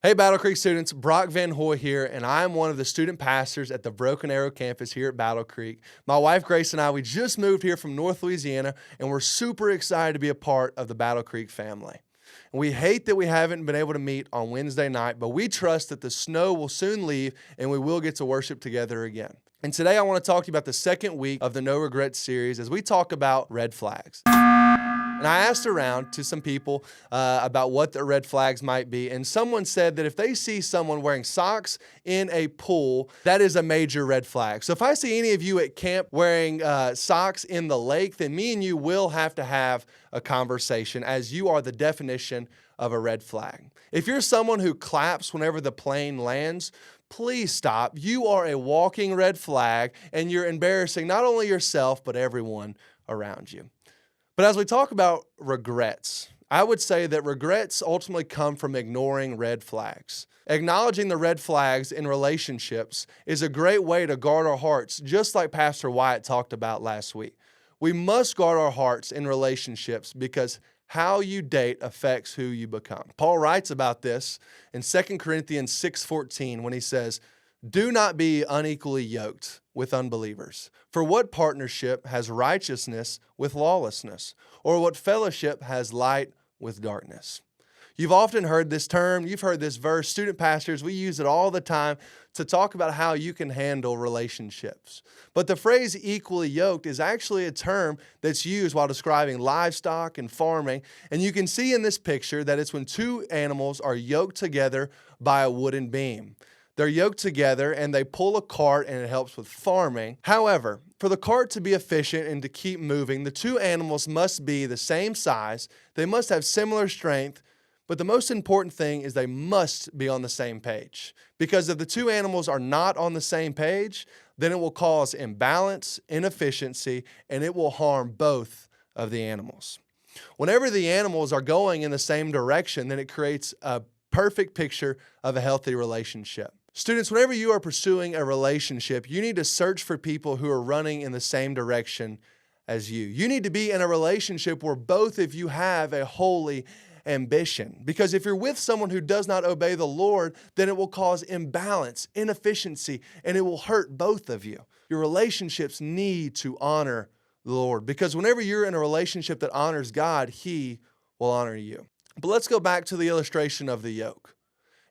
Hey, BattleCreek students, Brock Van Hoy here, and I'm one of the student pastors at the Broken Arrow campus here at BattleCreek. My wife Grace and I, we just moved here from North Louisiana, and we're super excited to be a part of the BattleCreek family. And we hate that we haven't been able to meet on Wednesday night, but we trust that the snow will soon leave and we will get to worship together again. And today I want to talk to you about the second week of the No Regrets series as we talk about red flags. And I asked around to some people about what the red flags might be, and someone said that if they see someone wearing socks in a pool, that is a major red flag. So if I see any of you at camp wearing socks in the lake, then me and you will have to have a conversation, as you are the definition of a red flag. If you're someone who claps whenever the plane lands, please stop. You are a walking red flag, and you're embarrassing not only yourself, but everyone around you. But as we talk about regrets, I would say that regrets ultimately come from ignoring red flags. Acknowledging the red flags in relationships is a great way to guard our hearts, just like Pastor Wyatt talked about last week. We must guard our hearts in relationships because how you date affects who you become. Paul writes about this in 2 Corinthians 6:14 when he says, "Do not be unequally yoked with unbelievers. For what partnership has righteousness with lawlessness? Or what fellowship has light with darkness?" You've often heard this term, you've heard this verse. Student pastors, we use it all the time to talk about how you can handle relationships. But the phrase equally yoked is actually a term that's used while describing livestock and farming. And you can see in this picture that it's when two animals are yoked together by a wooden beam. They're yoked together and they pull a cart, and it helps with farming. However, for the cart to be efficient and to keep moving, the two animals must be the same size. They must have similar strength. But the most important thing is they must be on the same page. Because if the two animals are not on the same page, then it will cause imbalance, inefficiency, and it will harm both of the animals. Whenever the animals are going in the same direction, then it creates a perfect picture of a healthy relationship. Students, whenever you are pursuing a relationship, you need to search for people who are running in the same direction as you. You need to be in a relationship where both of you have a holy ambition. Because if you're with someone who does not obey the Lord, then it will cause imbalance, inefficiency, and it will hurt both of you. Your relationships need to honor the Lord, because whenever you're in a relationship that honors God, He will honor you. But let's go back to the illustration of the yoke.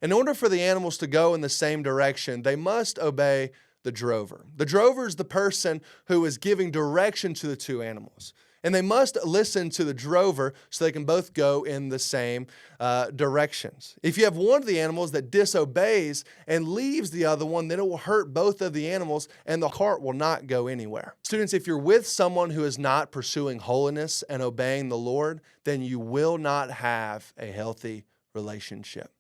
In order for the animals to go in the same direction, they must obey the drover. The drover is the person who is giving direction to the two animals. And they must listen to the drover so they can both go in the same directions. If you have one of the animals that disobeys and leaves the other one, then it will hurt both of the animals and the cart will not go anywhere. Students, if you're with someone who is not pursuing holiness and obeying the Lord, then you will not have a healthy relationship.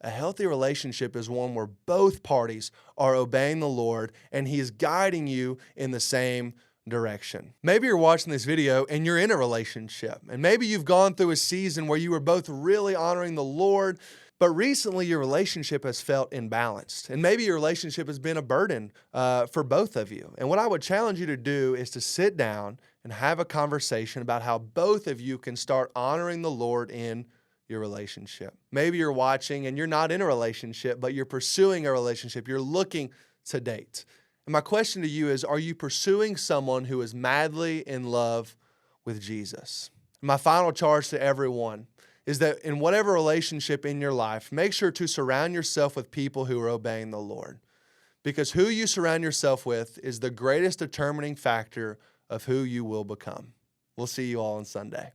A healthy relationship is one where both parties are obeying the Lord and He is guiding you in the same direction. Maybe you're watching this video and you're in a relationship, and maybe you've gone through a season where you were both really honoring the Lord, but recently your relationship has felt imbalanced, and maybe your relationship has been a burden for both of you. And what I would challenge you to do is to sit down and have a conversation about how both of you can start honoring the Lord in your relationship. Maybe you're watching and you're not in a relationship, but you're pursuing a relationship. You're looking to date. And my question to you is, are you pursuing someone who is madly in love with Jesus? My final charge to everyone is that in whatever relationship in your life, make sure to surround yourself with people who are obeying the Lord. Because who you surround yourself with is the greatest determining factor of who you will become. We'll see you all on Sunday.